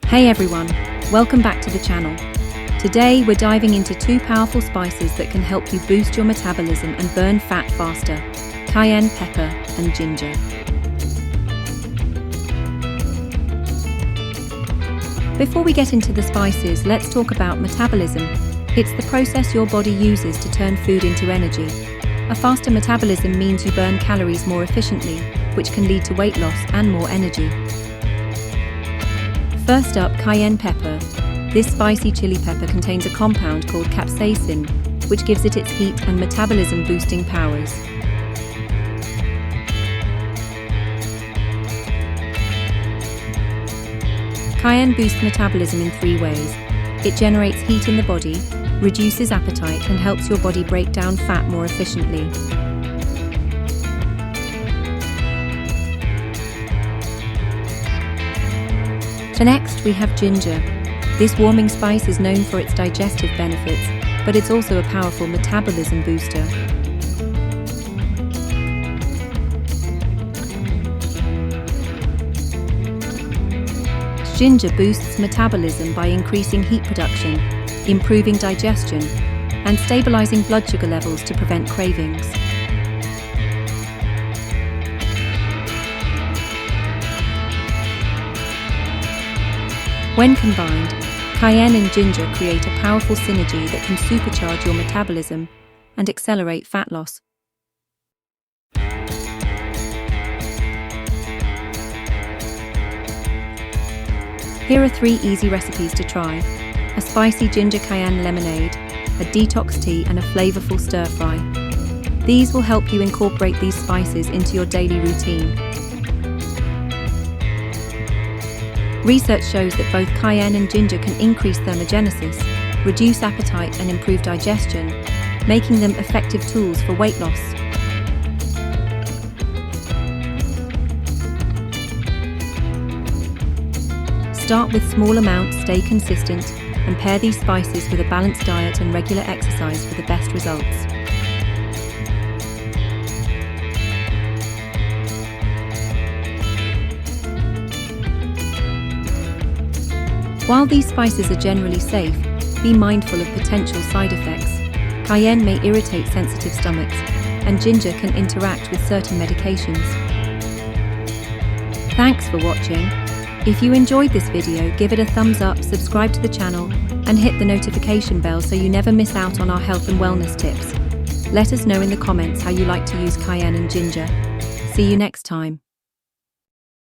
Hey everyone, welcome back to the channel. Today we're diving into two powerful spices that can help you boost your metabolism and burn fat faster: cayenne pepper and ginger. Before we get into the spices, let's talk about metabolism. It's the process your body uses to turn food into energy. A faster metabolism means you burn calories more efficiently, which can lead to weight loss and more energy. First up, cayenne pepper. This spicy chili pepper contains a compound called capsaicin, which gives it its heat and metabolism boosting powers. Cayenne boosts metabolism in 3 ways. It generates heat in the body, reduces appetite, and helps your body break down fat more efficiently. Next, we have ginger. This warming spice is known for its digestive benefits, but it's also a powerful metabolism booster. Ginger boosts metabolism by increasing heat production, improving digestion, and stabilizing blood sugar levels to prevent cravings. When combined, cayenne and ginger create a powerful synergy that can supercharge your metabolism and accelerate fat loss. Here are 3 easy recipes to try: a spicy ginger cayenne lemonade, a detox tea, and a flavorful stir fry. These will help you incorporate these spices into your daily routine. Research shows that both cayenne and ginger can increase thermogenesis, reduce appetite, and improve digestion, making them effective tools for weight loss. Start with small amounts, stay consistent, and pair these spices with a balanced diet and regular exercise for the best results. While these spices are generally safe, be mindful of potential side effects. Cayenne may irritate sensitive stomachs, and ginger can interact with certain medications. Thanks for watching. If you enjoyed this video, give it a thumbs up, subscribe to the channel, and hit the notification bell so you never miss out on our health and wellness tips. Let us know in the comments how you like to use cayenne and ginger. See you next time.